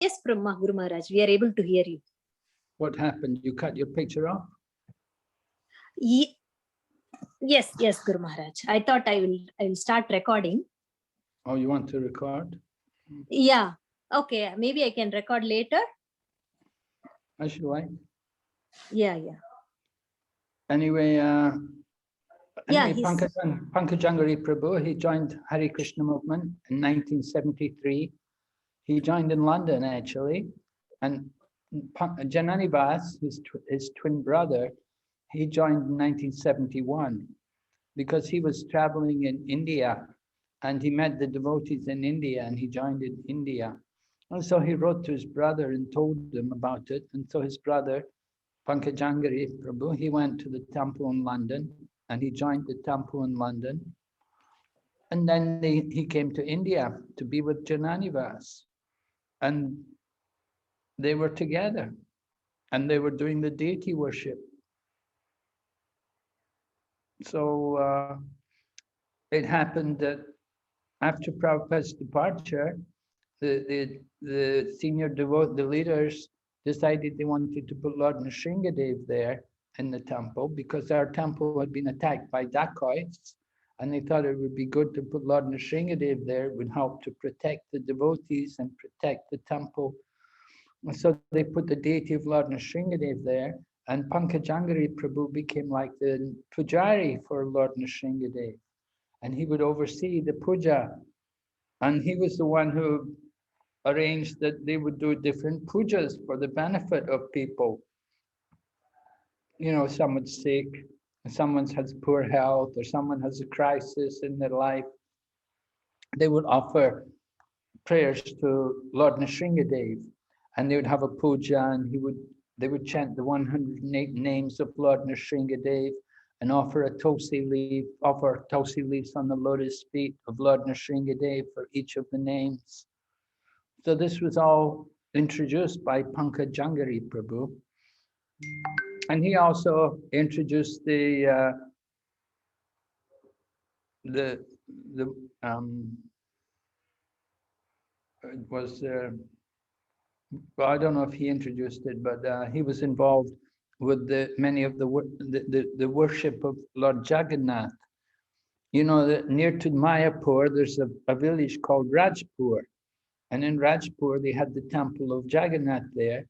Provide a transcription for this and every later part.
Yes, Brahma, Guru Maharaj, we are able to hear you. What happened? You cut your picture off? Yes, yes, Guru Maharaj. I thought I will start recording. Oh, you want to record? Yeah. Okay. Maybe I can record later. I should like. Yeah, yeah. Anyway, Yeah, Pankajangari Prabhu, he joined Hare Krishna movement in 1973. He joined in London, actually. And Janani Vas, his twin brother, he joined in 1971 because he was traveling in India and he met the devotees in India and he joined in India. And so he wrote to his brother and told him about it. And so his brother, Pankajangari Prabhu, he went to the temple in London and he joined the temple in London. And then he came to India to be with Janani Vas. And they were together and they were doing the deity worship. So it happened that after Prabhupada's departure, the senior the leaders decided they wanted to put Lord Nrsingadev there in the temple because our temple had been attacked by dacoits, and they thought it would be good to put Lord Nrsingadev there. It would help to protect the devotees and protect the temple. And so they put the deity of Lord Nrsingadev there, and Pankajangari Prabhu became like the pujari for Lord Nrsingadev, and he would oversee the puja. And he was the one who arranged that they would do different pujas for the benefit of people. You know, someone's sick, someone has poor health, or someone has a crisis in their life. They would offer prayers to Lord Nrsingadev, and they would have a puja, and they would chant the 108 names of Lord Nrsingadev and offer tulsi leaves on the lotus feet of Lord Nrsingadev for each of the names. So this was all introduced by Pankajangari Prabhu. And he also introduced the it was, well, I don't know if he introduced it, but he was involved with many of the worship of Lord Jagannath. You know, that near to Mayapur, there's a village called Rajpur. And in Rajpur, they had the temple of Jagannath there.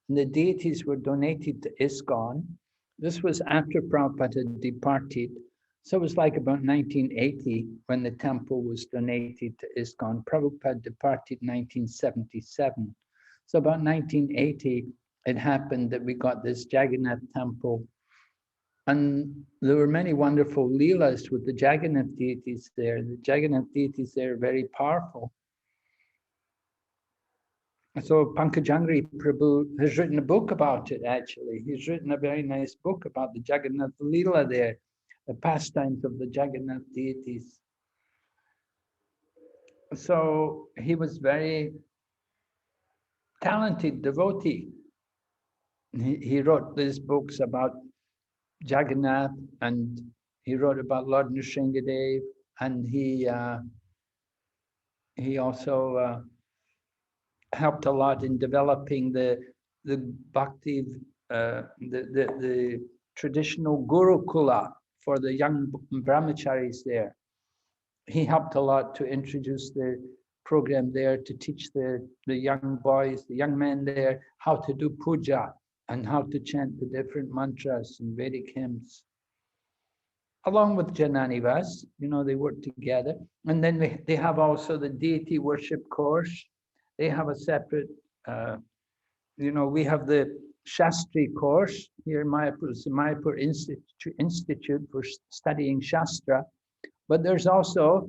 And the deities were donated to ISKCON. This was after Prabhupada had departed. So it was like about 1980 when the temple was donated to ISKCON. Prabhupada departed 1977. So about 1980, it happened that we got this Jagannath temple. And there were many wonderful leelas with the Jagannath deities there. The Jagannath deities there are very powerful. So Pankajangari Prabhu has written a book about it, actually. He's written a very nice book about the Jagannath Leela there, the pastimes of the Jagannath deities. So he was very talented devotee. He wrote these books about Jagannath, and he wrote about Lord Nrsingadev, and he also helped a lot in developing the bhakti, the traditional Gurukula for the young brahmacharis there. He helped a lot to introduce the program there, to teach the young boys, the young men there, how to do puja and how to chant the different mantras and Vedic hymns. Along with Janani Vas, you know, they work together. And then they have also the deity worship course. They have a separate, you know, we have the Shastri course here in Mayapur. It's the Mayapur Institute for studying Shastra. But there's also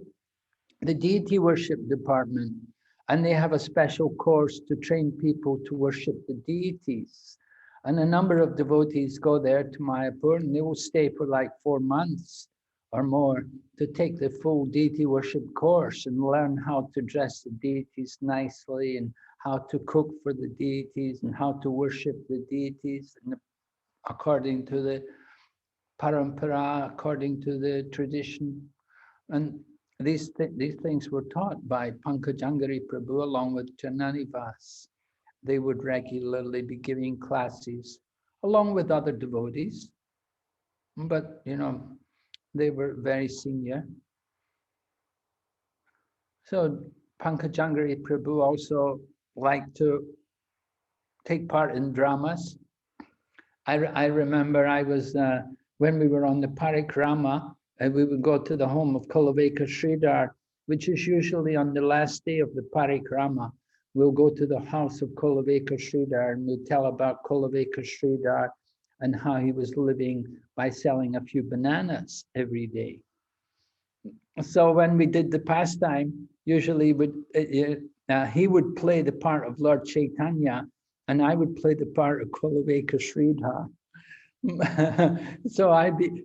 the deity worship department. And they have a special course to train people to worship the deities. And a number of devotees go there to Mayapur and they will stay for like 4 months or more to take the full deity worship course and learn how to dress the deities nicely and how to cook for the deities and how to worship the deities according to the parampara, according to the tradition. And these things were taught by Pankajangari Prabhu along with Janani Vas. they would regularly be giving classes along with other devotees. But, you know, they were very senior. So Pankajangari Prabhu also liked to take part in dramas. I remember I was, when we were on the parikrama, we would go to the home of Kulaveka Sridhar, which is usually on the last day of the parikrama. We'll go to the house of Kulaveka Sridhar and we'll tell about Kulaveka Sridhar and how he was living by selling a few bananas every day. So when we did the pastime, usually he would play the part of Lord Chaitanya and I would play the part of Kulaveka Sridhar. So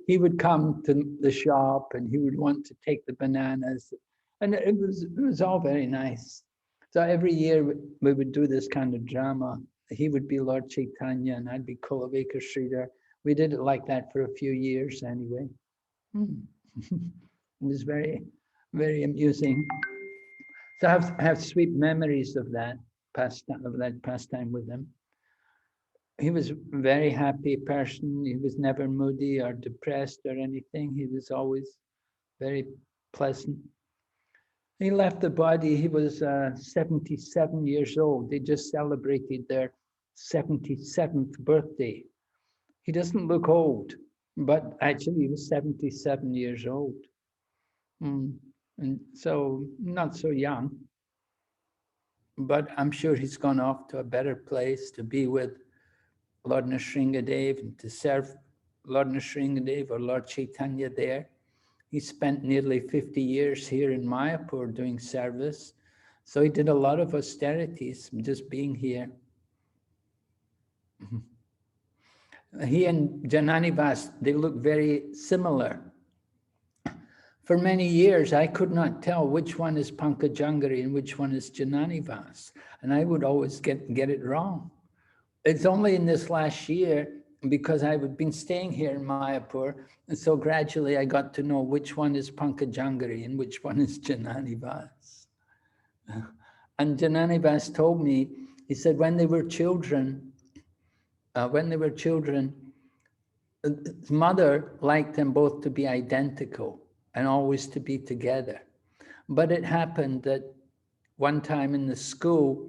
he would come to the shop and he would want to take the bananas, and it was all very nice. So every year we would do this kind of drama. He would be Lord Chaitanya and I'd be Kulaveka Sridhar. We did it like that for a few years anyway. It was very, very amusing. So I have sweet memories of that pastime with him. He was a very happy person. He was never moody or depressed or anything. He was always very pleasant. He left the body. He was 77 years old. They just celebrated their 77th birthday. He doesn't look old, but actually he was 77 years old. And so not so young, but I'm sure he's gone off to a better place to be with Lord Nrsingadev and to serve Lord Nrsingadev or Lord Chaitanya there. He spent nearly 50 years here in Mayapur doing service. So he did a lot of austerities just being here. He and Jananivas, they look very similar. For many years, I could not tell which one is Pankajangari and which one is Jananivas. And I would always get it wrong. It's only in this last year, because I've been staying here in Mayapur, and so gradually I got to know which one is Pankajangari and which one is Jananivas. And Jananivas told me, he said when they were children, his mother liked them both to be identical and always to be together. But it happened that one time in the school,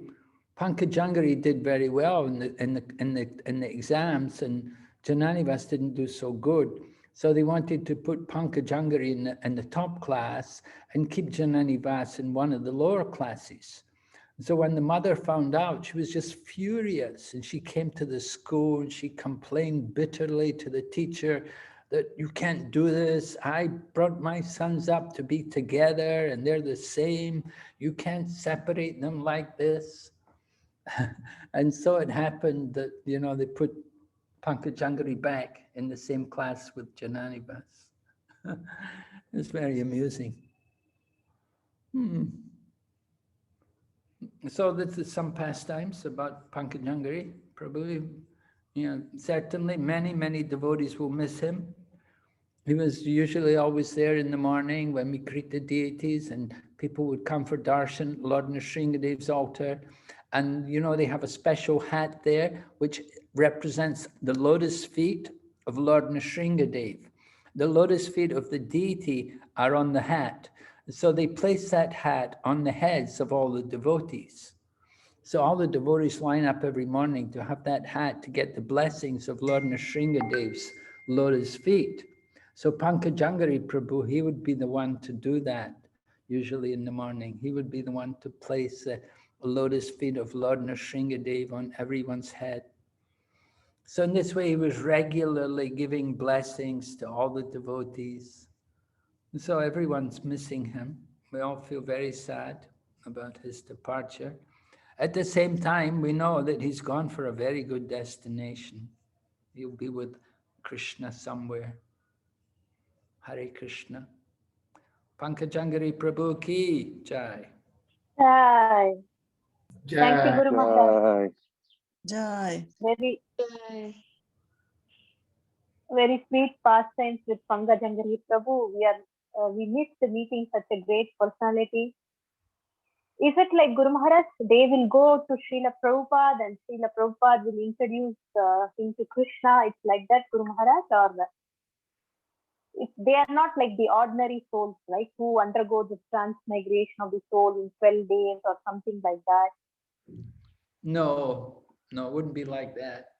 Pankajangari did very well in the exams, and Jananivas didn't do so good. So they wanted to put Pankajangari in the top class and keep Jananivas in one of the lower classes. So when the mother found out, she was just furious, and she came to the school and she complained bitterly to the teacher that you can't do this. I brought my sons up to be together and they're the same. You can't separate them like this. And so it happened that, you know, they put Pankajangari back in the same class with Jananivas. It's very amusing. So this is some pastimes about Pankajangari. Probably, you know, certainly many devotees will miss him. He was usually always there in the morning when we greet the deities and people would come for darshan, Lord Nrsingadev's altar. And, you know, they have a special hat there, which represents the lotus feet of Lord Nrsingadev. The lotus feet of the deity are on the hat. So they place that hat on the heads of all the devotees. So all the devotees line up every morning to have that hat to get the blessings of Lord Nrsingadev's lotus feet. So Pankajangari Prabhu, he would be the one to do that, usually in the morning. He would be the one to place the lotus feet of Lord Nrsingadev on everyone's head. So in this way, he was regularly giving blessings to all the devotees. And so everyone's missing him. We all feel very sad about his departure. At the same time, we know that he's gone for a very good destination. He'll be with Krishna somewhere. Hare Krishna. Pankajangari Prabhu ki jai. Jai. Jai. Thank you, Guru Maharaj. Jai. Very sweet pastimes with Pankajangari Prabhu. We missed meeting such a great personality. Is it like Guru Maharaj, they will go to Srila Prabhupada and Srila Prabhupada will introduce him to Krishna? It's like that, Guru Maharaj? Or they are not like the ordinary souls, right? Who undergo the transmigration of the soul in 12 days or something like that? No, no, it wouldn't be like that.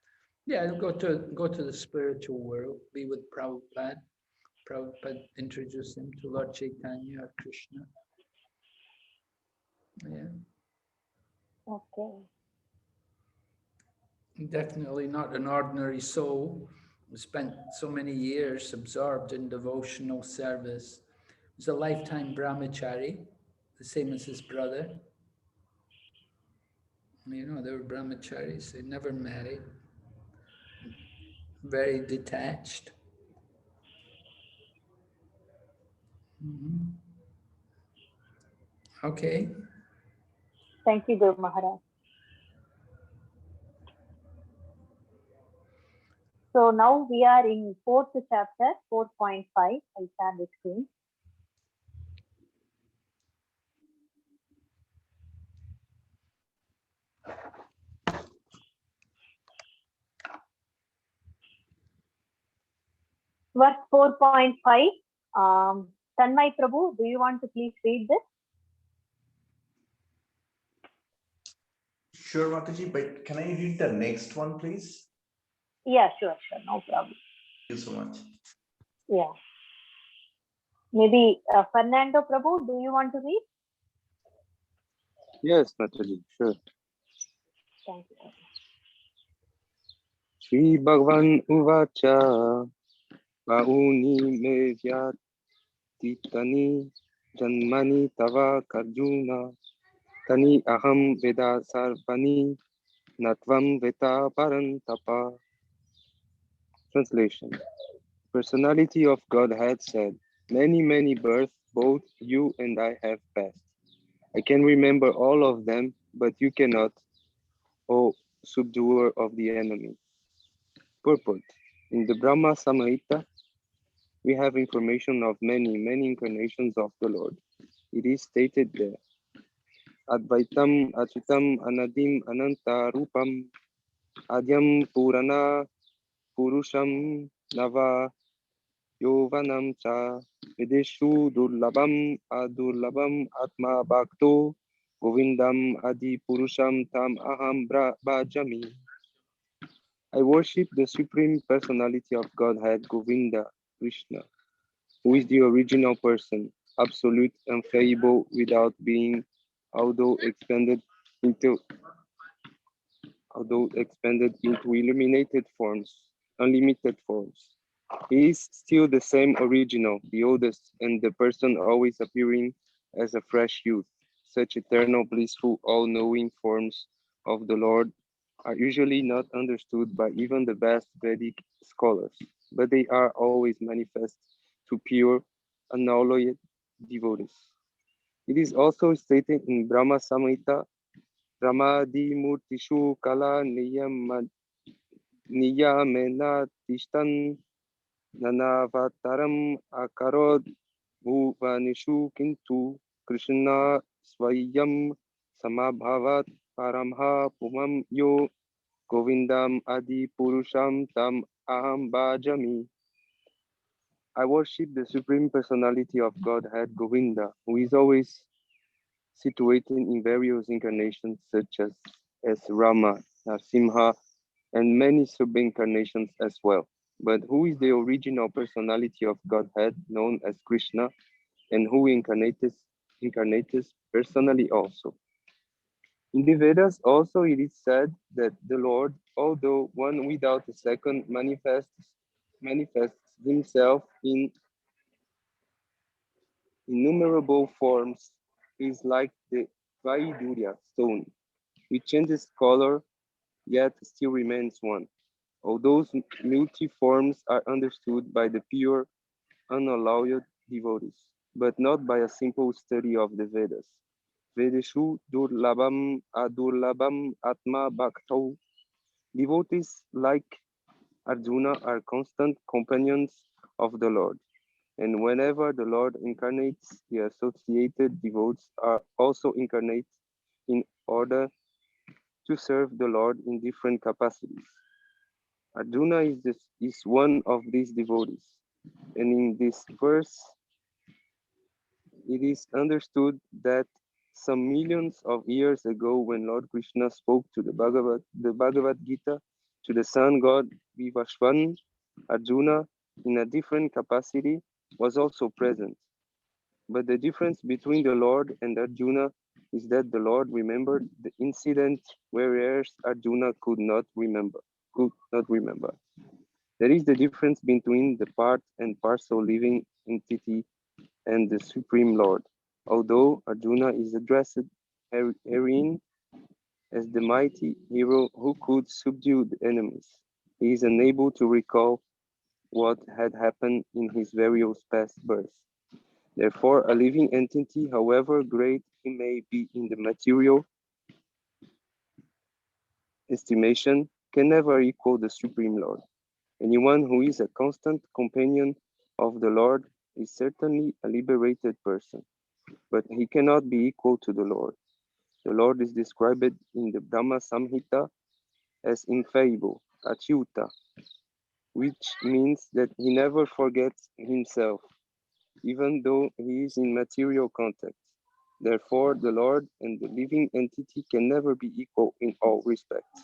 Yeah, go to the spiritual world, be with Prabhupada. Prabhupada introduced him to Lord Chaitanya or Krishna. Yeah. Okay. Definitely not an ordinary soul who spent so many years absorbed in devotional service. He was a lifetime brahmachari, the same as his brother. You know, they were brahmacharis, they never married. Very detached. Okay. Thank you, Guru Maharaj. So now we are in 4th chapter, 4.5. I'll share the screen. Verse 4.5. Tanmay Prabhu, do you want to please read this? Sure, Mataji, but can I read the next one, please? Yeah, sure, no problem. Thank you so much. Yeah. Maybe Fernando Prabhu, do you want to read? Yes, Mataji, sure. Thank you. Shri Bhagavan Uvacha Bauni me vyatitani janmani tava karjuna tani aham veda sarvani natvam veta parantapa. Translation. Personality of Godhead said, many births both you and I have passed. I can remember all of them, but you cannot, O subduer of the enemy. Purport. In the Brahma Samhita, we have information of many incarnations of the Lord. It is stated there, Advaitam Achitam Anadim Ananta Rupam Adyam Purana Purusham Nava Yovanam Cha Videshu Durlabam Adurlabam Atma Bhakto Govindam Adi Purusham Tam Aham Bhajami. I worship the Supreme Personality of Godhead, Govinda, Krishna, who is the original person, absolute, unfallible, without being, although expanded into illuminated forms, unlimited forms. He is still the same original, the oldest, and the person always appearing as a fresh youth. Such eternal, blissful, all-knowing forms of the Lord are usually not understood by even the best Vedic scholars, but they are always manifest to pure, unalloyed devotees. It is also stated in Brahma Samhita, Ramadi Murtishu Kala Niyamena Tishtan Nanavataram Akarod Bhuvanishu Kintu Krishna Swayam Samabhavat Paramha Pumam Yo Govindam Adi Purusham Tam Aham Bhajami. I worship the Supreme Personality of Godhead Govinda, who is always situated in various incarnations such as Rama, Narsimha, and many sub-incarnations as well. But who is the original personality of Godhead known as Krishna, and who incarnates personally also? In the Vedas also it is said that the Lord, although one without a second, manifests himself in innumerable forms. He is like the Vaidurya stone, which changes color yet still remains one. All those multi-forms are understood by the pure, unalloyed devotees, but not by a simple study of the Vedas. Vedeshu durlabam adurlabam atma bhaktau. Devotees like Arjuna are constant companions of the Lord, And whenever the Lord incarnates, the associated devotees are also incarnate in order to serve the Lord in different capacities. Arjuna is one of these devotees. And in this verse, it is understood that some millions of years ago, when Lord Krishna spoke to the Bhagavad Gita to the sun god Vivashvan, Arjuna, in a different capacity, was also present. But the difference between the Lord and Arjuna is that the Lord remembered the incident, whereas Arjuna could not remember. There is the difference between the part and parcel living entity and the Supreme Lord. Although Arjuna is addressed herein as the mighty hero who could subdue the enemies, he is unable to recall what had happened in his various past births. Therefore, a living entity, however great he may be in the material estimation, can never equal the Supreme Lord. Anyone who is a constant companion of the Lord is certainly a liberated person, but he cannot be equal to the Lord. The Lord is described in the Brahma Samhita as infallible, achyuta, which means that he never forgets himself, even though he is in material contact. Therefore, the Lord and the living entity can never be equal in all respects.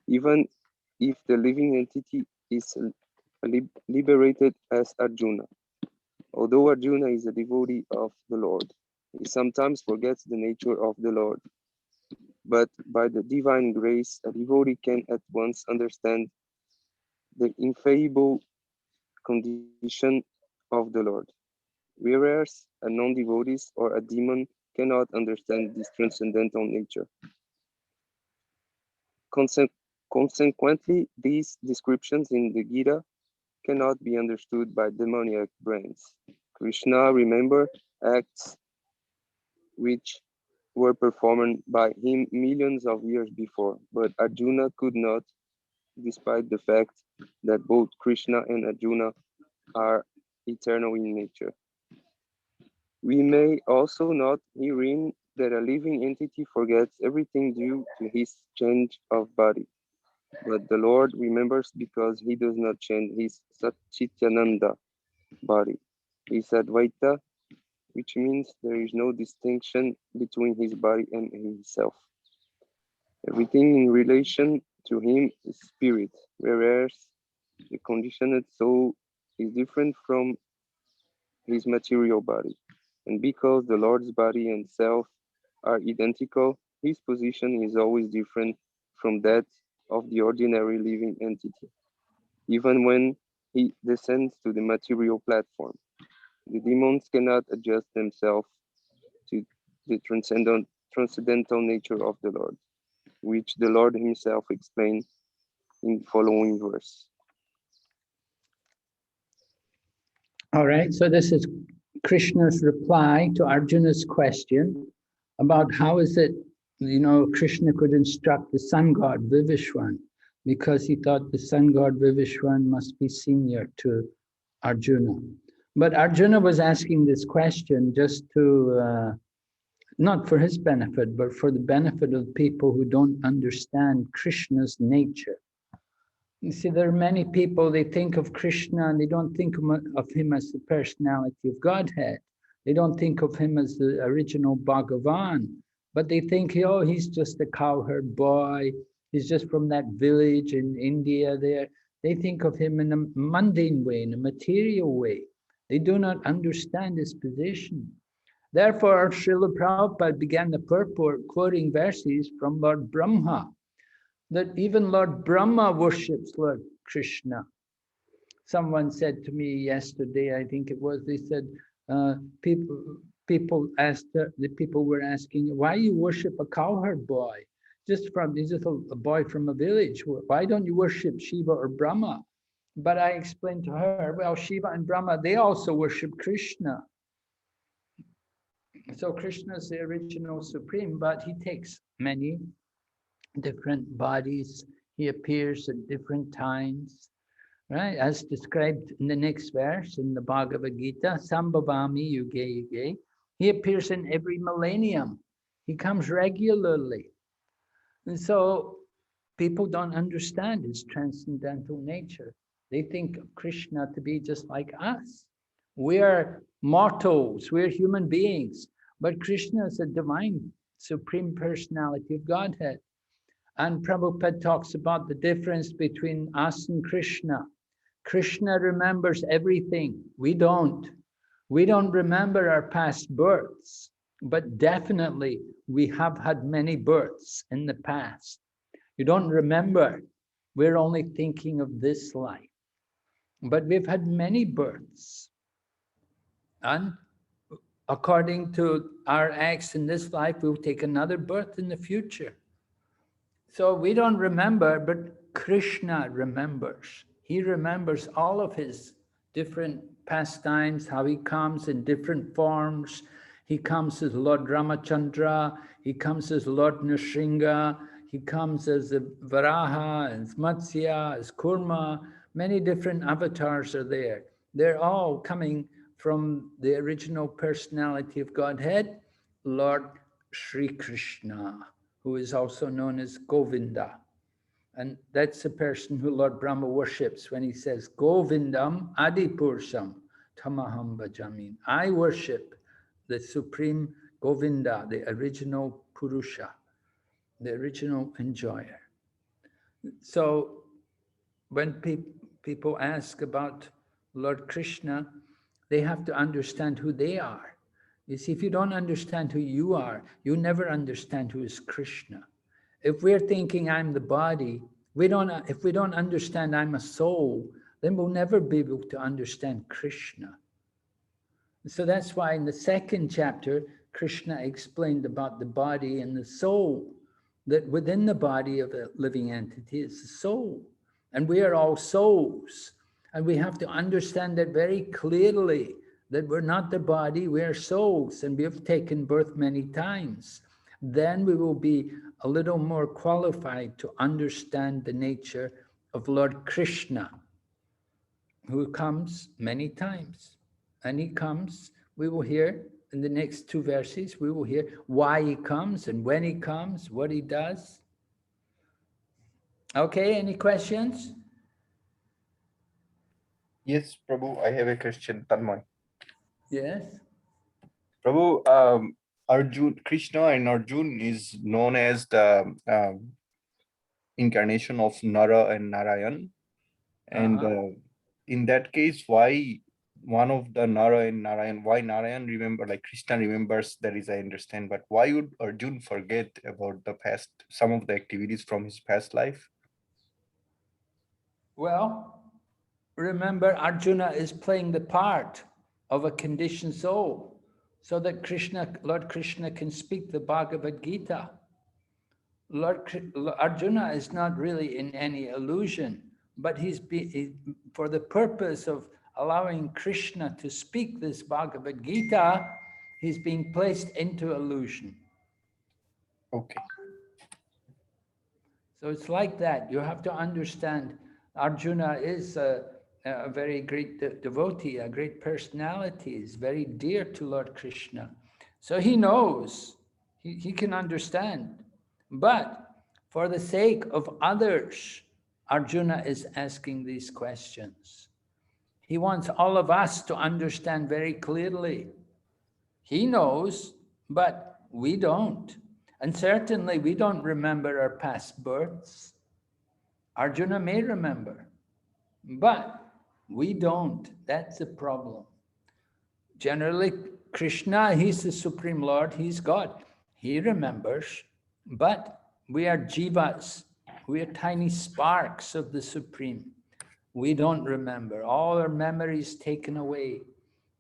Even if the living entity is liberated as Arjuna. Although Arjuna is a devotee of the Lord, he sometimes forgets the nature of the Lord. But by the divine grace, a devotee can at once understand the infallible condition of the Lord, whereas a non-devotee or a demon cannot understand this transcendental nature. Consequently, these descriptions in the Gita cannot be understood by demoniac brains. Krishna remembered acts which were performed by him millions of years before, but Arjuna could not, despite the fact that both Krishna and Arjuna are eternal in nature. We may also note herein that a living entity forgets everything due to his change of body, but the Lord remembers because he does not change his Satchitananda body. He is Advaita, which means there is no distinction between his body and himself. Everything in relation to him is spirit, whereas the conditioned soul is different from his material body. And because the Lord's body and self are identical, his position is always different from that of the ordinary living entity, even when he descends to the material platform. The demons cannot adjust themselves to the transcendental nature of the Lord, which the Lord himself explained in the following verse. All right, so this is Krishna's reply to Arjuna's question about how is it, Krishna could instruct the sun god Vivishwan because he thought the sun god Vivishwan must be senior to Arjuna. But Arjuna was asking this question just to, not for his benefit, but for the benefit of people who don't understand Krishna's nature. You see, there are many people, they think of Krishna and they don't think of him as the personality of Godhead. They don't think of him as the original Bhagavan, but they think, oh, he's just a cowherd boy. He's just from that village in India there. They think of him in a mundane way, in a material way. They do not understand his position. Therefore, Srila Prabhupada began the purport quoting verses from Lord Brahma, that even Lord Brahma worships Lord Krishna. Someone said to me yesterday, I think it was, they said, people were asking, why you worship a cowherd boy? He's just a boy from a village. Why don't you worship Shiva or Brahma? But I explained to her, well, Shiva and Brahma, they also worship Krishna. So Krishna is the original supreme, but he takes many different bodies. He appears at different times. right? As described in the next verse in the Bhagavad Gita, Sambhavami Yuge Yuge. He appears in every millennium. He comes regularly. And so people don't understand his transcendental nature. They think of Krishna to be just like us. We're mortals, we're human beings, but Krishna is a divine, supreme personality of Godhead. And Prabhupada talks about the difference between us and Krishna. Krishna remembers everything. We don't. We don't remember our past births, but definitely we have had many births in the past. You don't remember. We're only thinking of this life. But we've had many births. And according to our acts in this life, we'll take another birth in the future. So we don't remember, but Krishna remembers. He remembers all of his different pastimes, how he comes in different forms. He comes as Lord Ramachandra, he comes as Lord Nrsimha, he comes as a Varaha, as Matsya, as Kurma. Many different avatars are there. They're all coming from the original personality of Godhead, Lord Sri Krishna, who is also known as Govinda. And that's the person who Lord Brahma worships when he says, Govindam Adipursam Tamaham Bhajami. I worship the supreme Govinda, the original Purusha, the original enjoyer. So when people ask about Lord Krishna, they have to understand who they are. You see, if you don't understand who you are, you never understand who is Krishna. If we're thinking I'm the body, if we don't understand I'm a soul, then we'll never be able to understand Krishna. So that's why in the second chapter, Krishna explained about the body and the soul, that within the body of a living entity is the soul. And we are all souls. And we have to understand that very clearly, that we're not the body, we are souls, and we have taken birth many times. Then we will be a little more qualified to understand the nature of Lord Krishna, who comes many times. And he comes, we will hear in the next two verses, we will hear why he comes and when he comes, what he does. Okay, any questions? Yes, Prabhu, I have a question, Tanmay. Yes. Prabhu, Arjun, Krishna and Arjun is known as the incarnation of Nara and Narayan. And in that case, why one of the Nara and Narayan, why Narayan remember, like Krishna remembers, that is I understand, but why would Arjun forget about the past, some of the activities from his past life? Well, remember Arjuna is playing the part of a conditioned soul so that Lord Krishna can speak the Bhagavad Gita. Arjuna is not really in any illusion, but for the purpose of allowing Krishna to speak this Bhagavad Gita, he's being placed into illusion. Okay. So it's like that. You have to understand Arjuna is a very great devotee, a great personality, is very dear to Lord Krishna. So he knows, he can understand. But for the sake of others, Arjuna is asking these questions. He wants all of us to understand very clearly. He knows, but we don't. And certainly we don't remember our past births. Arjuna may remember, but we don't. That's the problem. Generally, Krishna, he's the Supreme Lord, he's God. He remembers, but we are jivas. We are tiny sparks of the Supreme. We don't remember. All our memories taken away.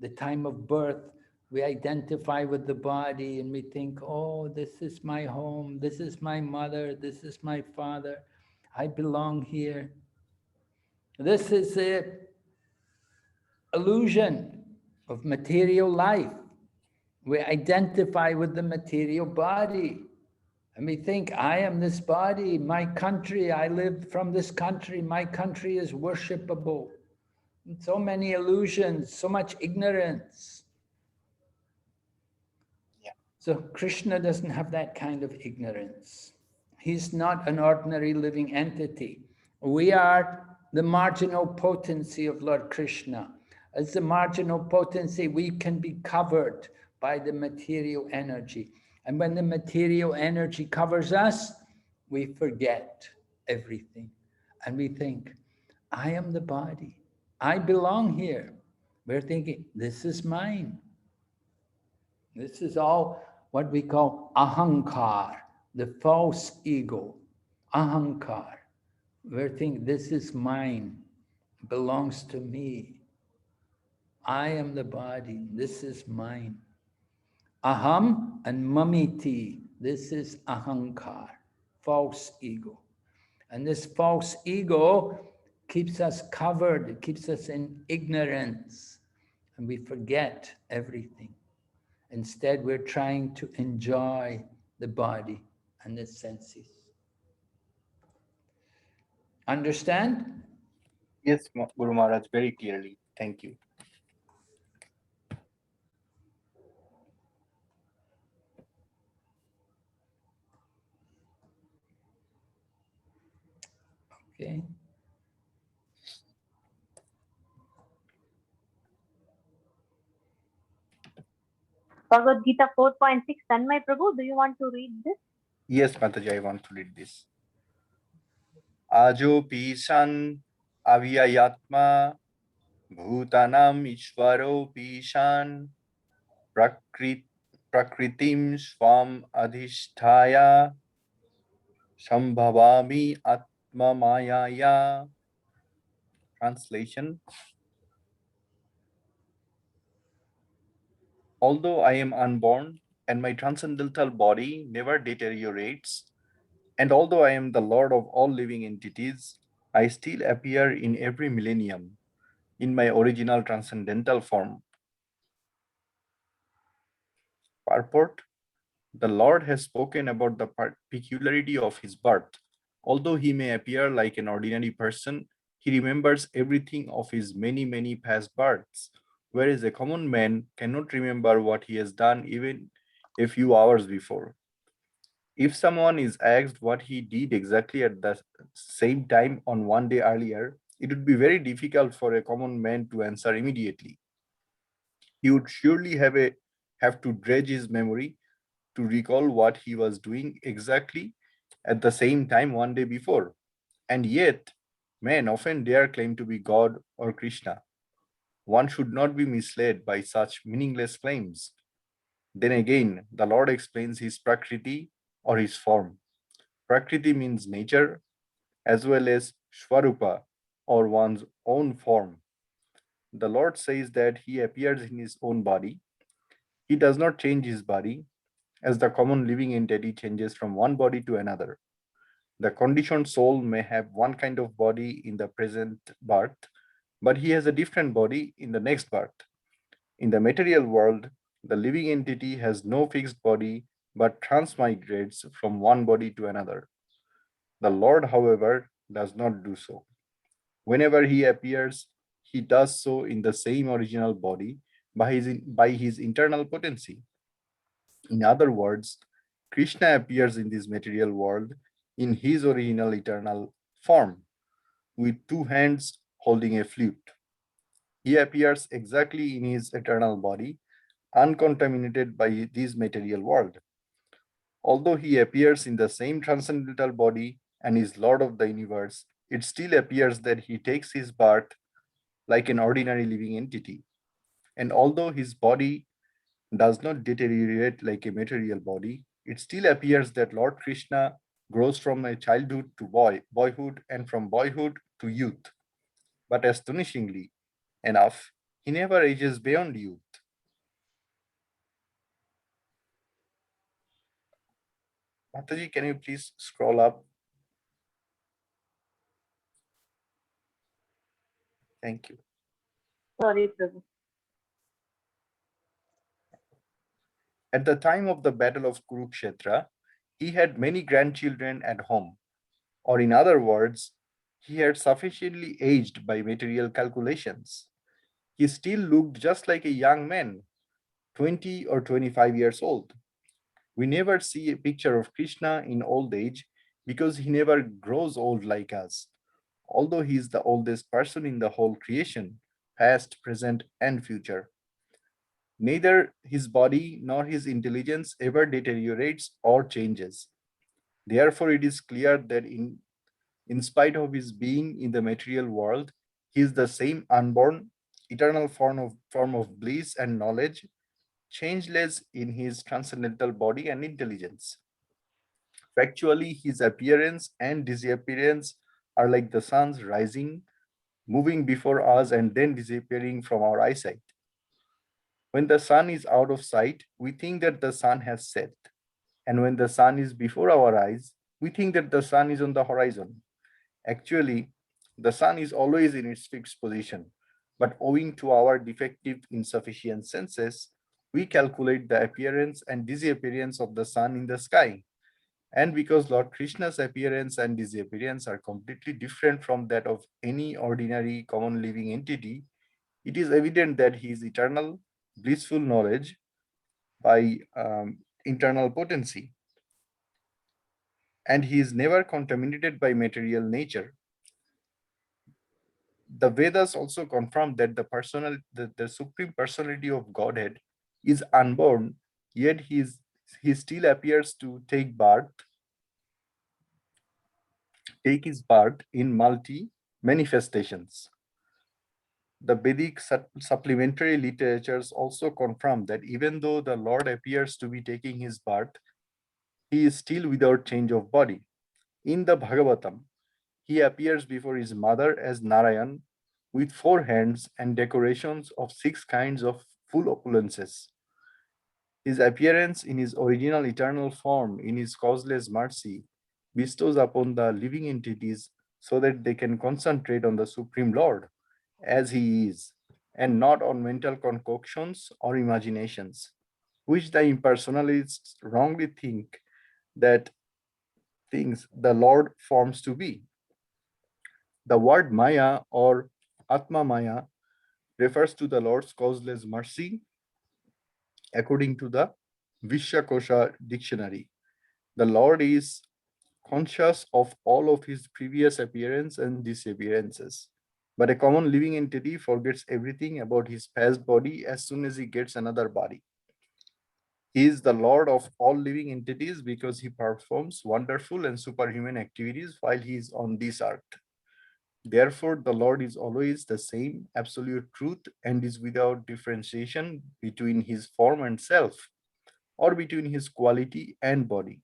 The time of birth, we identify with the body and we think, oh, this is my home, this is my mother, this is my father, I belong here. This is the illusion of material life. We identify with the material body. And we think, I am this body, my country, I live from this country, my country is worshipable. And so many illusions, so much ignorance. Yeah. So Krishna doesn't have that kind of ignorance. He's not an ordinary living entity. We are the marginal potency of Lord Krishna. As the marginal potency, we can be covered by the material energy. And when the material energy covers us, we forget everything. And we think, I am the body. I belong here. We're thinking, this is mine. This is all what we call ahankar, the false ego. Ahankar. We're thinking, this is mine, belongs to me. I am the body, this is mine. Aham and mamiti, this is ahankar, false ego. And this false ego keeps us covered, it keeps us in ignorance, and we forget everything. Instead, we're trying to enjoy the body and the senses. Understand? Yes, Guru Maharaj, very clearly. Thank you. Okay. Bhagavad Gita 4.6. Tanmay Prabhu, do you want to read this? Yes, Mataji, I want to read this. Ajo Pishan Avyayatma Bhutanam Ishvaro Pishan Prakritim Swam Adhisthaya Shambhavami Atma Mayaya. Translation. Although I am unborn and my transcendental body never deteriorates, and although I am the Lord of all living entities, I still appear in every millennium in my original transcendental form. Purport. The Lord has spoken about the peculiarity of his birth. Although he may appear like an ordinary person, he remembers everything of his many, many past births, whereas a common man cannot remember what he has done even a few hours before. If someone is asked what he did exactly at the same time on one day earlier, it would be very difficult for a common man to answer immediately. He would surely have to dredge his memory to recall what he was doing exactly at the same time one day before. And yet, men often dare claim to be God or Krishna. One should not be misled by such meaningless claims. Then again, the Lord explains his prakriti or his form. Prakriti means nature as well as Swarupa or one's own form. The Lord says that he appears in his own body. He does not change his body as the common living entity changes from one body to another. The conditioned soul may have one kind of body in the present birth, but he has a different body in the next birth. In the material world, the living entity has no fixed body but transmigrates from one body to another. The Lord, however, does not do so. Whenever he appears, he does so in the same original body by his internal potency. In other words, Krishna appears in this material world in his original eternal form, with two hands holding a flute. He appears exactly in his eternal body, uncontaminated by this material world. Although he appears in the same transcendental body and is Lord of the universe, it still appears that he takes his birth like an ordinary living entity. And although his body does not deteriorate like a material body, it still appears that Lord Krishna grows from a childhood to boyhood, and from boyhood to youth. But astonishingly enough, he never ages beyond youth. Mataji, can you please scroll up? Thank you. Sorry, Prabhu. At the time of the Battle of Kurukshetra, he had many grandchildren at home, or in other words, he had sufficiently aged by material calculations. He still looked just like a young man, 20 or 25 years old. We never see a picture of Krishna in old age because he never grows old like us, although he is the oldest person in the whole creation, past, present, and future. Neither his body nor his intelligence ever deteriorates or changes. Therefore, it is clear that in spite of his being in the material world, he is the same unborn, eternal form of bliss and knowledge, changeless in his transcendental body and intelligence. Factually, his appearance and disappearance are like the sun's rising, moving before us, and then disappearing from our eyesight. When the sun is out of sight, we think that the sun has set. And when the sun is before our eyes, we think that the sun is on the horizon. Actually, the sun is always in its fixed position, but owing to our defective, insufficient senses, we calculate the appearance and disappearance of the sun in the sky. And because Lord Krishna's appearance and disappearance are completely different from that of any ordinary common living entity, it is evident that he is eternal, blissful knowledge by internal potency. And he is never contaminated by material nature. The Vedas also confirm that the Supreme Personality of Godhead is unborn, yet he still appears to take his birth in multi manifestations. The Vedic supplementary literatures also confirm that even though the Lord appears to be taking his birth, he is still without change of body. In the Bhagavatam, he appears before his mother as Narayan with 4 hands and decorations of 6 kinds of full opulences. His appearance in his original eternal form, in his causeless mercy, bestows upon the living entities so that they can concentrate on the Supreme Lord as he is, and not on mental concoctions or imaginations, which the impersonalists wrongly think that things the Lord forms to be. The word Maya or Atma Maya refers to the Lord's causeless mercy according to the Vishwakosha dictionary. The Lord is conscious of all of his previous appearance and disappearances. But a common living entity forgets everything about his past body as soon as he gets another body. He is the Lord of all living entities because he performs wonderful and superhuman activities while he is on this earth. Therefore, the Lord is always the same absolute truth and is without differentiation between his form and self, or between his quality and body.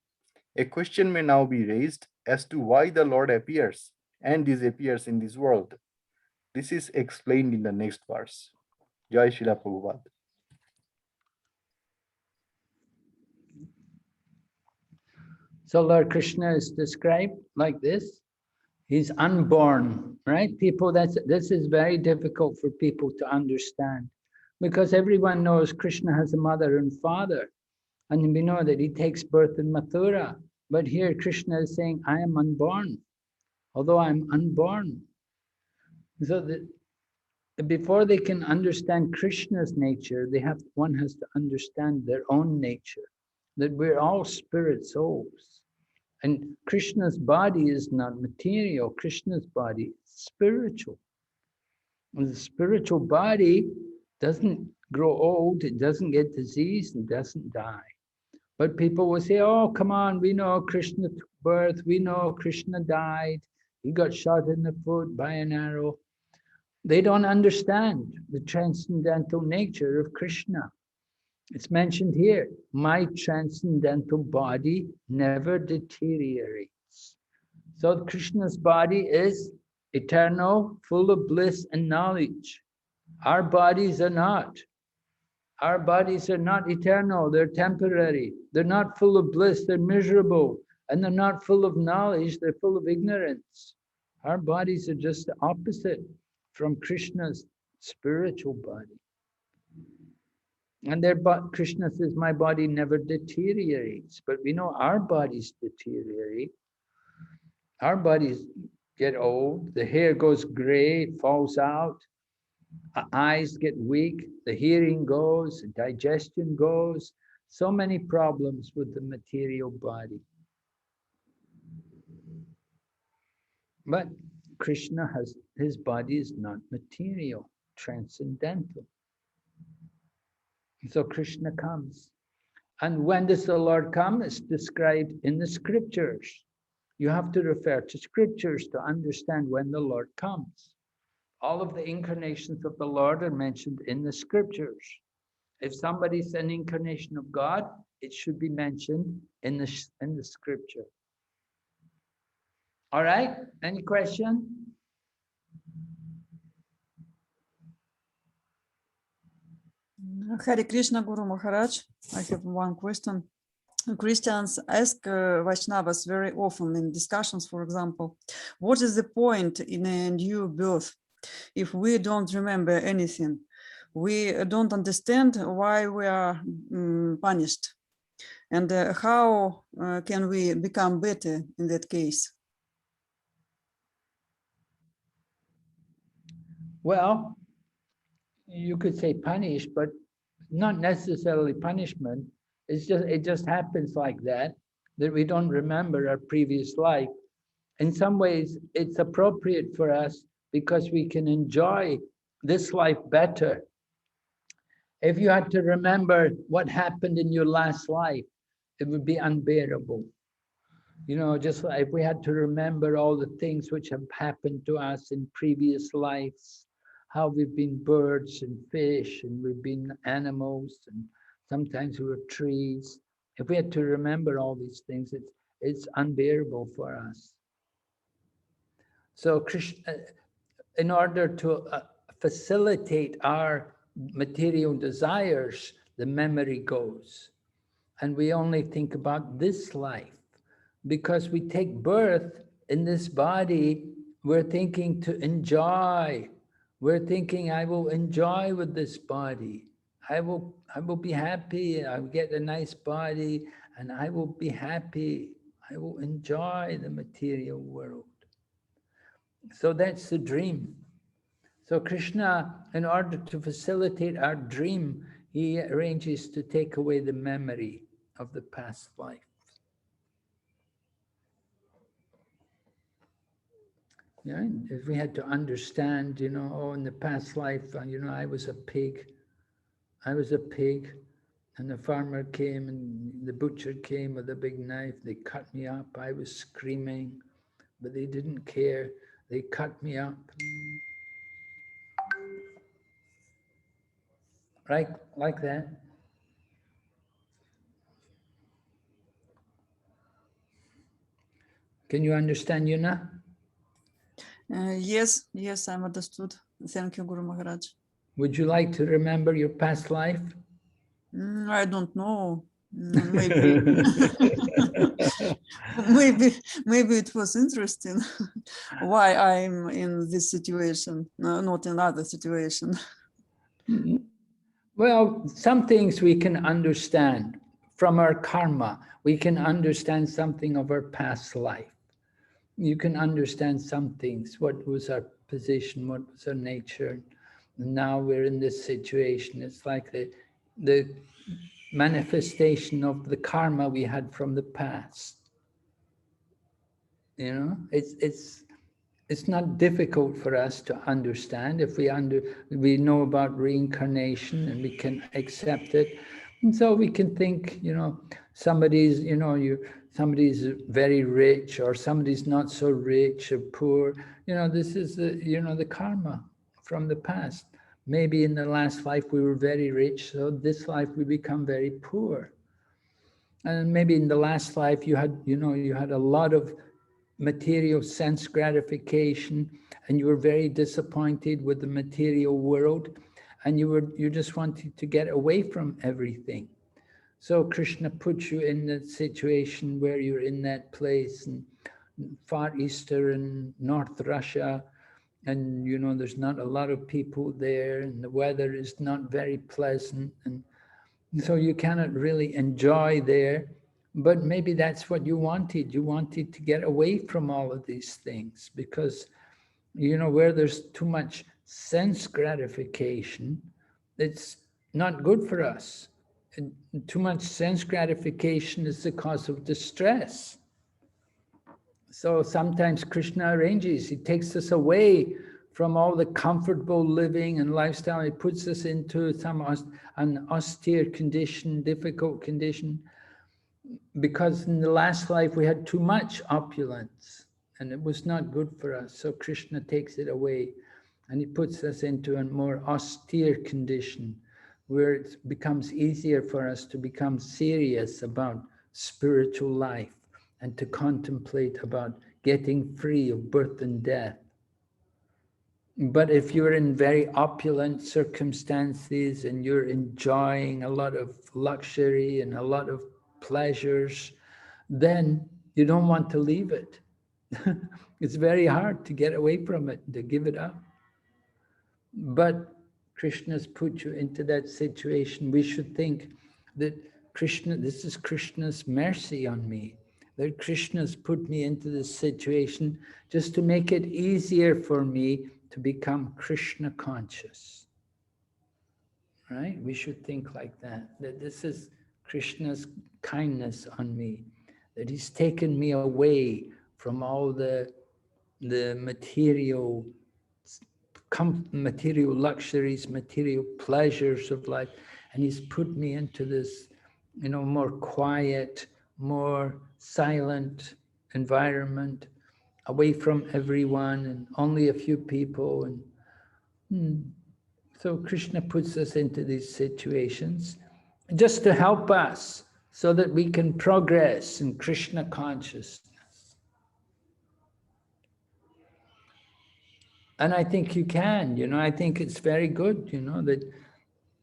A question may now be raised as to why the Lord appears and disappears in this world. This is explained in the next verse. Jai Srila Prabhupada. So Lord Krishna is described like this. He's unborn, right? People, this is very difficult for people to understand because everyone knows Krishna has a mother and father. And we know that he takes birth in Mathura. But here Krishna is saying, I am unborn, although I'm unborn. So before they can understand Krishna's nature, one has to understand their own nature, that we're all spirit souls. And Krishna's body is not material. Krishna's body is spiritual. And the spiritual body doesn't grow old, it doesn't get diseased, it doesn't die. But people will say, oh, come on, we know Krishna took birth, we know Krishna died, he got shot in the foot by an arrow. They don't understand the transcendental nature of Krishna. It's mentioned here, my transcendental body never deteriorates. So Krishna's body is eternal, full of bliss and knowledge. Our bodies are not. Our bodies are not eternal, they're temporary. They're not full of bliss, they're miserable. And they're not full of knowledge, they're full of ignorance. Our bodies are just the opposite from Krishna's spiritual body. And Krishna says, my body never deteriorates, but we know our bodies deteriorate. Our bodies get old, the hair goes gray, it falls out, eyes get weak, the hearing goes, digestion goes. So many problems with the material body. But Krishna his body is not material, transcendental. So Krishna comes. And when does the Lord come? It's described in the scriptures. You have to refer to scriptures to understand when the Lord comes. All of the incarnations of the Lord are mentioned in the scriptures. If somebody's an incarnation of God, it should be mentioned in the scripture. All right, any question? Hare Krishna, Guru Maharaj. I have one question. Christians ask Vaishnavas very often in discussions, for example, what is the point in a new birth if we don't remember anything? We don't understand why we are punished. And how can we become better in that case? Well, you could say punish, but not necessarily punishment. It just happens like that we don't remember our previous life. In some ways, it's appropriate for us because we can enjoy this life better. If you had to remember what happened in your last life, it would be unbearable. You know, just like if we had to remember all the things which have happened to us in previous lives, how we've been birds and fish, and we've been animals, and sometimes we were trees. If we had to remember all these things, it's unbearable for us. So Krishna, in order to facilitate our material desires, the memory goes. And we only think about this life. Because we take birth in this body, we're thinking to enjoy. We're thinking, I will enjoy with this body. I will be happy. I'll get a nice body and I will be happy. I will enjoy the material world. So that's the dream. So Krishna, in order to facilitate our dream, he arranges to take away the memory of the past life. Yeah, if we had to understand, you know, oh, in the past life, you know, I was a pig, and the farmer came and the butcher came with a big knife, they cut me up, I was screaming, but they didn't care, they cut me up. Right, like that. Can you understand, Yuna? Yes, I'm understood. Thank you, Guru Maharaj. Would you like to remember your past life? I don't know. Maybe. maybe it was interesting why I'm in this situation, not in other situation. Well, some things we can understand from our karma. We can understand something of our past life. You can understand some things. What was our position? What was our nature? And now we're in this situation. It's like the manifestation of the karma we had from the past. You know, it's not difficult for us to understand if we know about reincarnation and we can accept it. And so we can think, you know, somebody's very rich or somebody's not so rich or poor. You know, this is the karma from the past. Maybe in the last life we were very rich, so this life we become very poor. And maybe in the last life you had a lot of material sense gratification and you were very disappointed with the material world and you just wanted to get away from everything. So Krishna puts you in that situation where you're in that place in Far Eastern North Russia, and you know there's not a lot of people there and the weather is not very pleasant, and So you cannot really enjoy there, but maybe that's what you wanted. You wanted to get away from all of these things because, you know, where there's too much sense gratification, it's not good for us. And too much sense gratification is the cause of distress. So sometimes Krishna arranges, he takes us away from all the comfortable living and lifestyle. He puts us into an austere condition, difficult condition, because in the last life we had too much opulence and it was not good for us. So Krishna takes it away and he puts us into a more austere condition where it becomes easier for us to become serious about spiritual life and to contemplate about getting free of birth and death. But if you're in very opulent circumstances and you're enjoying a lot of luxury and a lot of pleasures, then you don't want to leave it. It's very hard to get away from it, to give it up. But Krishna's put you into that situation. We should think that Krishna, this is Krishna's mercy on me, that Krishna's put me into this situation just to make it easier for me to become Krishna conscious. Right? We should think like that, that this is Krishna's kindness on me, that he's taken me away from all the material luxuries, material pleasures of life, and he's put me into this, you know, more quiet, more silent environment, away from everyone and only a few people. And so Krishna puts us into these situations just to help us so that we can progress in Krishna consciousness. And I think you can, you know, I think it's very good, you know, that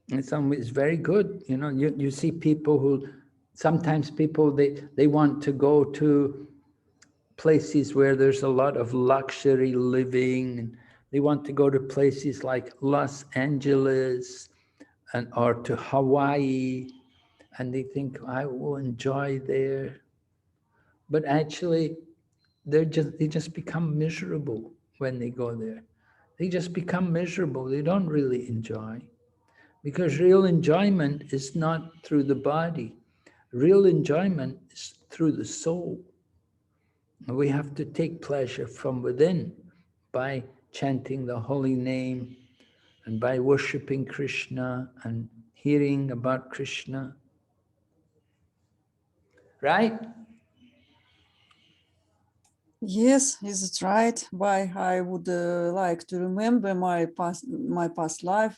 in some ways it's very good. You know, you see people who, sometimes people, they want to go to places where there's a lot of luxury living, and they want to go to places like Los Angeles or to Hawaii, and they think, I will enjoy there. But actually, they just become miserable when they go there. They just become miserable. They don't really enjoy. Because real enjoyment is not through the body. Real enjoyment is through the soul. And we have to take pleasure from within by chanting the holy name and by worshiping Krishna and hearing about Krishna. Right? Yes, is it right? Why I would like to remember my past life.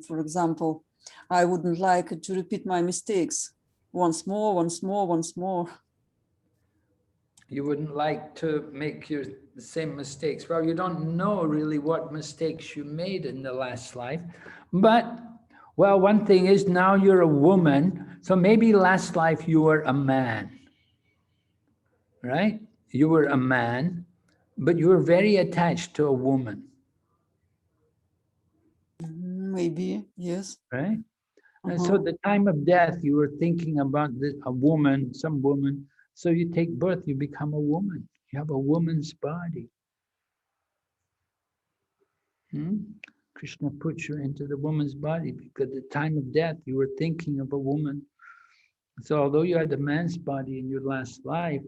For example, I wouldn't like to repeat my mistakes once more. You wouldn't like to make the same mistakes. Well, you don't know really what mistakes you made in the last life. But, well, one thing is now you're a woman. So maybe last life you were a man, right? You were a man, but you were very attached to a woman. Maybe, yes. Right? And so at the time of death, you were thinking about a woman, some woman. So you take birth, you become a woman. You have a woman's body. Krishna puts you into the woman's body because at the time of death, you were thinking of a woman. So although you had a man's body in your last life,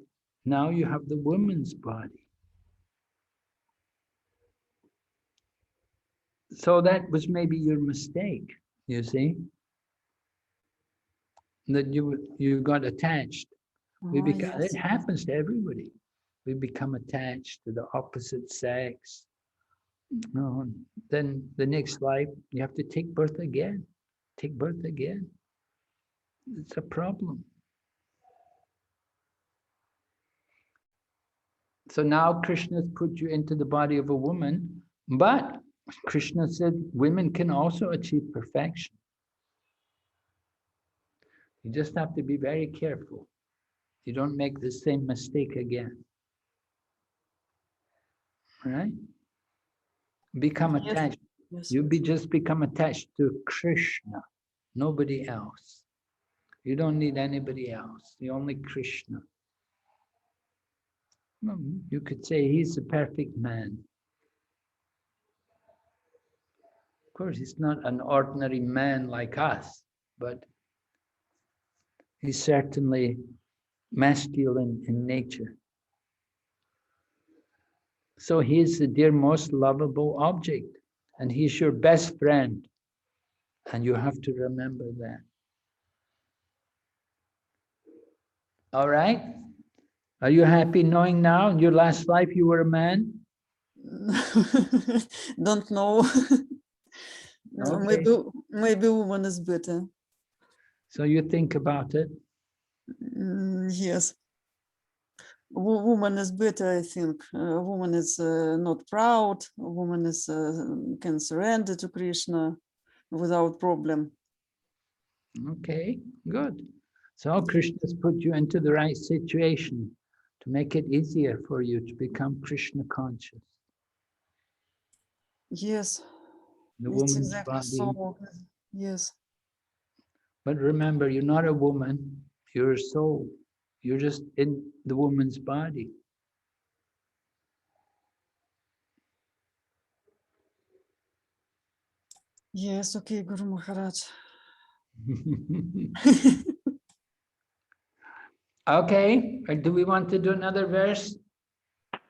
now you have the woman's body. So that was maybe your mistake, you see, that you got attached. It happens to everybody. We become attached to the opposite sex. Then the next life, you have to take birth again. Take birth again. It's a problem. So now Krishna's put you into the body of a woman, but Krishna said women can also achieve perfection. You just have to be very careful. You don't make the same mistake again. Right? Become attached. Yes. You just become attached to Krishna, nobody else. You don't need anybody else, the only Krishna. You could say he's the perfect man. Of course, he's not an ordinary man like us, but he's certainly masculine in nature. So he's the dear most lovable object, and he's your best friend. And you have to remember that. All right? Are you happy knowing now in your last life you were a man? Don't know. Okay. Maybe woman is better. So you think about it. Yes. Woman is better, I think. Woman is not proud. Woman is can surrender to Krishna without problem. Okay, good. So Krishna's put you into the right situation to make it easier for you to become Krishna conscious. Yes, The it's woman's exactly body. so. Yes. But remember, you're not a woman, you're a soul. You're just in the woman's body. Yes, okay, Guru Maharaj. Okay, do we want to do another verse,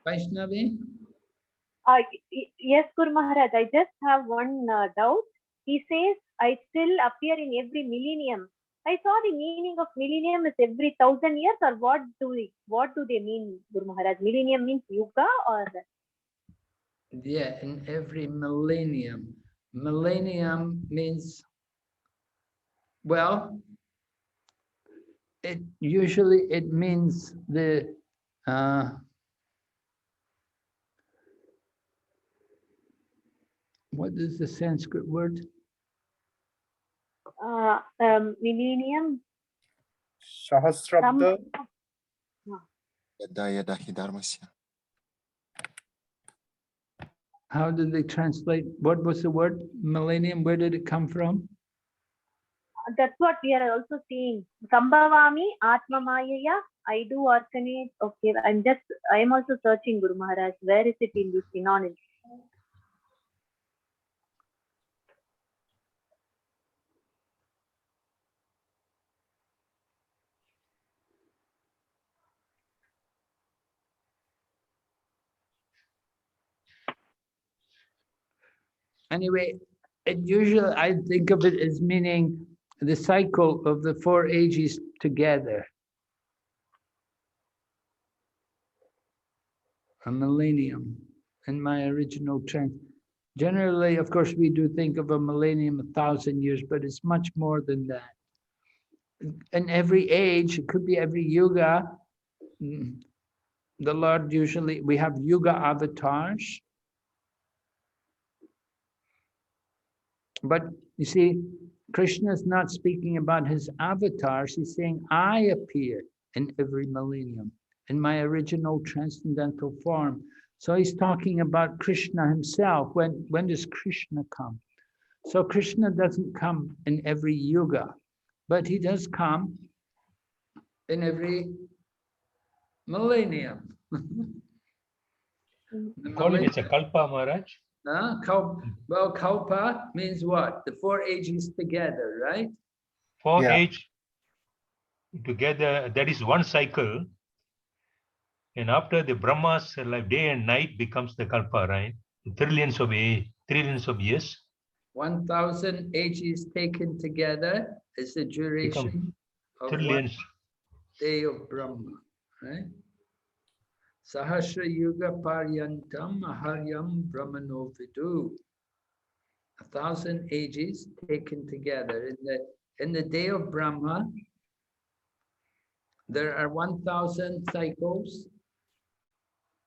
Vaishnavi? Yes, Guru Maharaj, I just have one doubt. He says, I still appear in every millennium. I saw the meaning of millennium is every 1,000 years, or what do they mean, Guru Maharaj? Millennium means yuga, or? Yeah, in every millennium. Millennium means, well, it means the what is the Sanskrit word? Millennium. Sahasrabda. How did they translate? What was the word millennium? Where did it come from? That's what we are also seeing. Sambhavami Atma Mayaya. I do orphanage. Okay, I am also searching, Guru Maharaj. Where is it in the synonyms? Anyway, usually I think of it as meaning the cycle of the 4 ages together. A millennium in my original trend. Generally, of course, we do think of a millennium, 1,000 years, but it's much more than that. In every age, it could be every yuga. The Lord usually, we have yuga avatars. But you see, Krishna is not speaking about his avatars. He's saying, I appear in every millennium in my original transcendental form. So he's talking about Krishna himself. When does Krishna come? So Krishna doesn't come in every yuga, but he does come in every millennium. Call it as a kalpa, Maharaj. Well, kalpa means what? The 4 ages together, right? 4 age together, that is one cycle. And after the Brahma's like day and night becomes the kalpa, right? Trillions of years. 1,000 ages taken together is the duration of trillions. 1 day of Brahma, right? Sahasra Yuga Paryantam Aharyam Brahmano Vidu. 1,000 ages taken together. In the day of Brahma, there are 1,000 cycles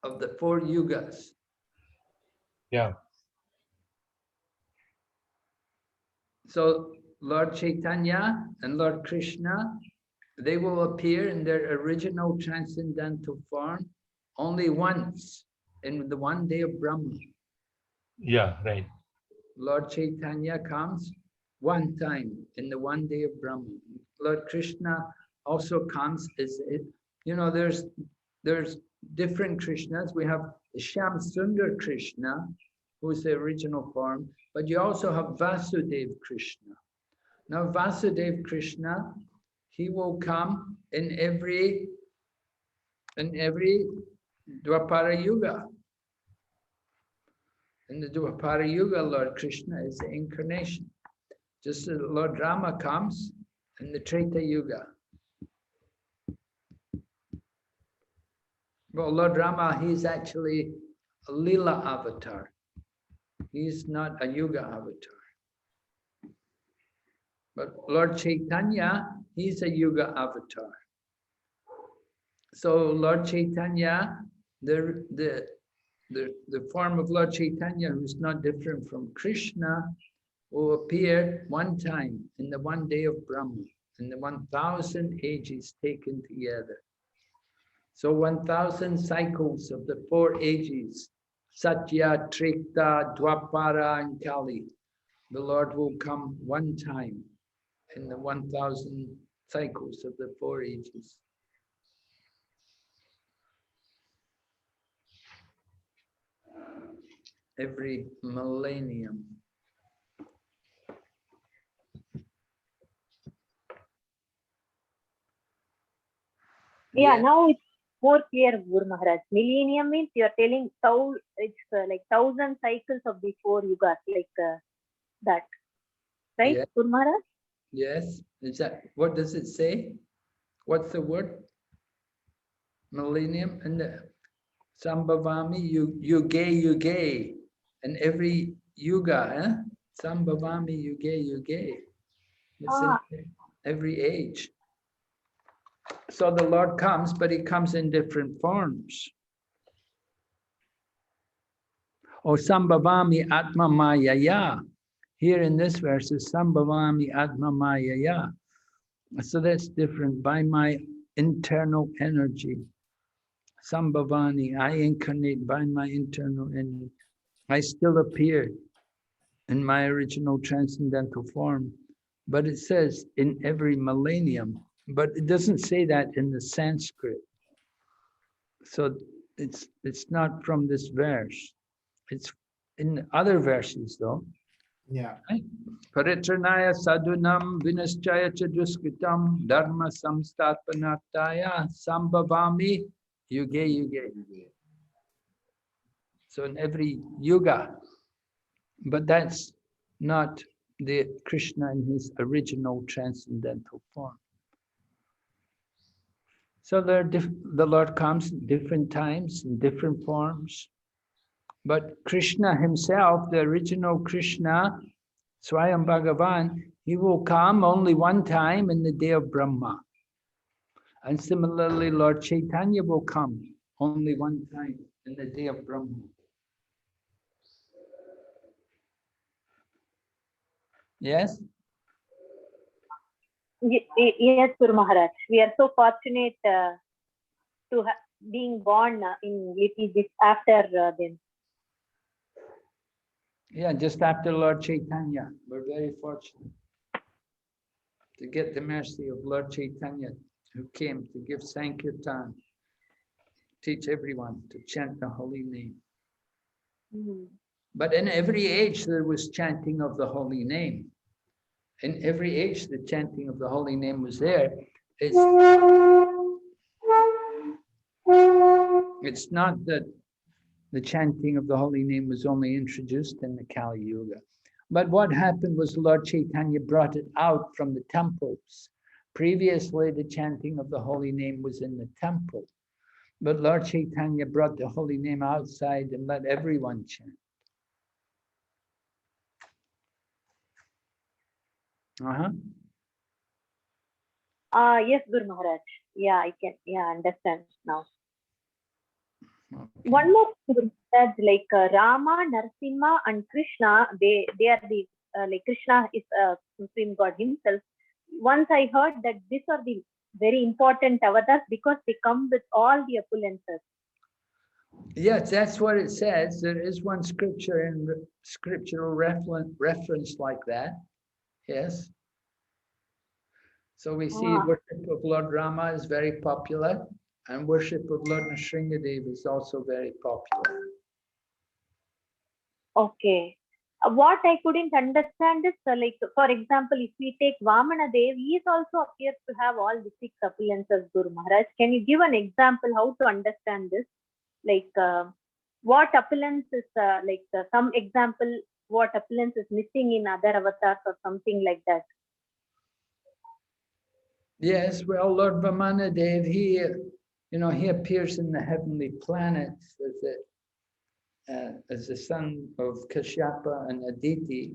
of the 4 yugas. Yeah. So Lord Chaitanya and Lord Krishna, they will appear in their original transcendental form only once in the 1 day of Brahma. Yeah, right. Lord Chaitanya comes one time in the one day of Brahma. Lord Krishna also comes as it, you know, there's different Krishnas. We have the Shyam Sundar Krishna, who is the original form, but you also have Vasudev Krishna. Now Vasudev Krishna, he will come in every Dwapara Yuga. In the Dwapara Yuga, Lord Krishna is the incarnation. Just as Lord Rama comes in the Treta Yuga. Well, Lord Rama, he's actually a Lila avatar. He's not a Yuga avatar. But Lord Chaitanya, he's a Yuga avatar. So Lord Chaitanya, the form of Lord Chaitanya, who's not different from Krishna, will appear one time in the one day of Brahma, in the 1,000 ages taken together. So 1,000 cycles of the 4 ages, Satya, Treta, Dwapara, and Kali. The Lord will come one time in the 1,000 cycles of the 4 ages. Every millennium. Yeah, now it's more clear, Guru Maharaj. Millennium means you're telling it's like 1,000 cycles of the 4 yugas, like that. Right, Yeah. Guru Maharaj? Yes. Is that, what does it say? What's the word? Millennium and the Sambhavami Yuge. And every yuga, Sambhavami Yuge. It's in every age. So the Lord comes, but he comes in different forms. O Sambhavami Atma Mayaya. Here in this verse is Sambhavami Atma Mayaya. So that's different, by my internal energy. Sambhavani, I incarnate by my internal energy. I still appear in my original transcendental form, but it says in every millennium, but it doesn't say that in the Sanskrit. So it's not from this verse. It's in other verses though. Yeah. Paritranaya sadhunam vinaschaya chaduskritam dharma samstatpanartaya sambhavami yuge. So in every yuga, but that's not the Krishna in his original transcendental form. So the Lord comes in different times, in different forms. But Krishna himself, the original Krishna, Swayam Bhagavan, he will come only one time in the day of Brahma. And similarly, Lord Chaitanya will come only one time in the day of Brahma. Yes? Yes, Guru Maharaj. We are so fortunate to being born in little bit after them. Yeah, just after Lord Chaitanya. We're very fortunate to get the mercy of Lord Chaitanya, who came to give Sankirtan, teach everyone to chant the holy name. But in every age there was chanting of the holy name. In every age the chanting of the holy name was there. It's not that the chanting of the holy name was only introduced in the Kali Yuga. But what happened was Lord Chaitanya brought it out from the temples. Previously, the chanting of the holy name was in the temple. But Lord Chaitanya brought the holy name outside and let everyone chant. Yes, Guru Maharaj. Yeah, I can understand now. Okay. One more Guru Maharaj, like Rama, Narasimha, and Krishna, they are the like Krishna is Supreme God himself. Once I heard that these are the very important avatars because they come with all the opulences. Yes, that's what it says. There is one scripture and scriptural reference like that Yes. So we see worship of Lord Rama is very popular, and worship of Lord Nrsingadev is also very popular. Okay. What I couldn't understand is, like, for example, if we take Vamana Dev, he is also appears to have all the 6 appearances, Guru Maharaj. Can you give an example how to understand this? Like, what appearance is, some example, what appearance is missing in other avatars or something like that? Yes, well, Lord Vamanadev, he appears in the heavenly planets as the son of Kashyapa and Aditi,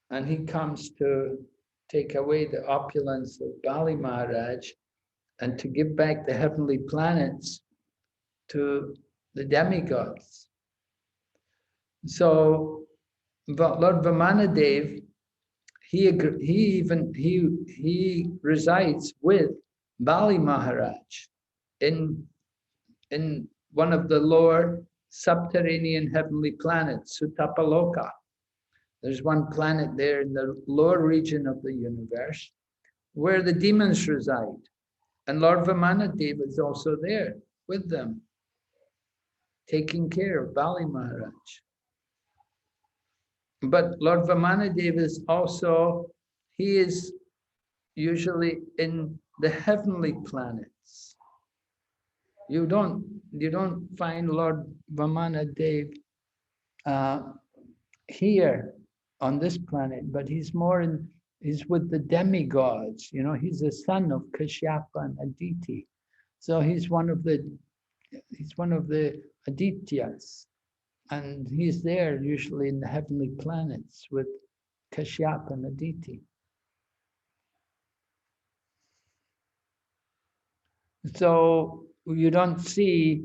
and he comes to take away the opulence of Bali Maharaj and to give back the heavenly planets to the demigods. So Lord Vamanadev, he resides with Bali Maharaj in one of the lower subterranean heavenly planets, Sutapaloka. There's one planet there in the lower region of the universe where the demons reside. And Lord Vamanadev is also there with them, taking care of Bali Maharaj. But Lord Vamanadev is also, he is usually in the heavenly planets. You don't find Lord Vamanadev here on this planet, but he's with the demigods. He's the son of Kashyapa and Aditi. So he's one of the Adityas. And he's there usually in the heavenly planets with Kashyapa and Aditi. So you don't see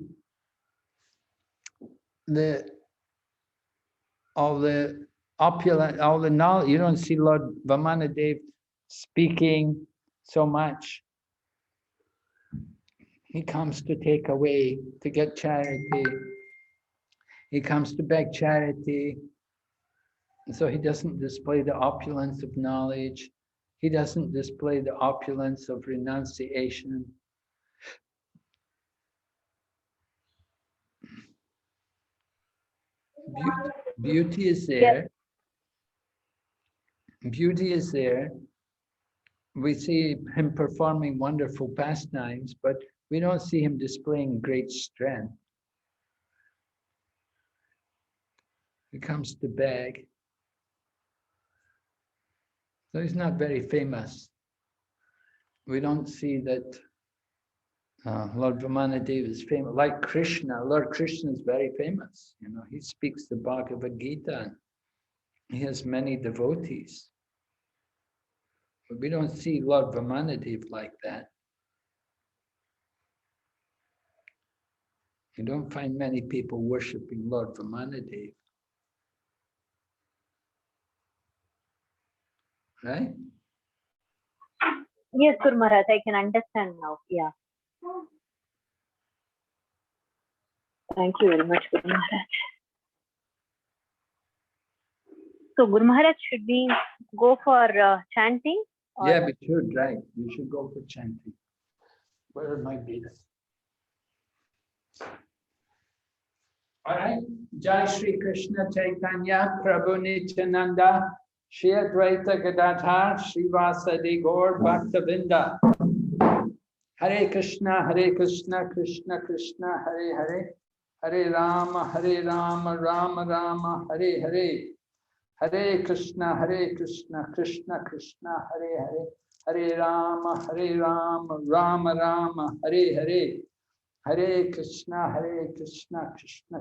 all the opulent, all the knowledge. You don't see Lord Vamanadev speaking so much. He comes to take away, to get charity. He comes to beg charity. So he doesn't display the opulence of knowledge. He doesn't display the opulence of renunciation. Beauty is there. Beauty is there. We see him performing wonderful pastimes, but we don't see him displaying great strength. He comes to beg. So he's not very famous. We don't see that Lord Vamanadev is famous. Like Krishna, Lord Krishna is very famous. He speaks the Bhagavad Gita. He has many devotees. But we don't see Lord Vamanadev like that. You don't find many people worshipping Lord Vamanadev. Right? Yes, Guru Maharaj, I can understand now. Yeah. Thank you very much, Guru Maharaj. So, Guru Maharaj, should we go for chanting? Or? Yeah, we should, right. We should go for chanting. Where are my beads? All right. Jai Shri Krishna Chaitanya Prabhu Nityananda Shri Advaita Gadadhar Srivasadi Gaur Bhaktavinda. Hare Krishna, Krishna Krishna, Hare Hare, Hare Rama, Rama Rama, Hare Hare. Hare Krishna, Krishna Krishna, Hare Hare, Hare Rama, Rama Rama, Hare Hare. Hare Krishna, Krishna Krishna,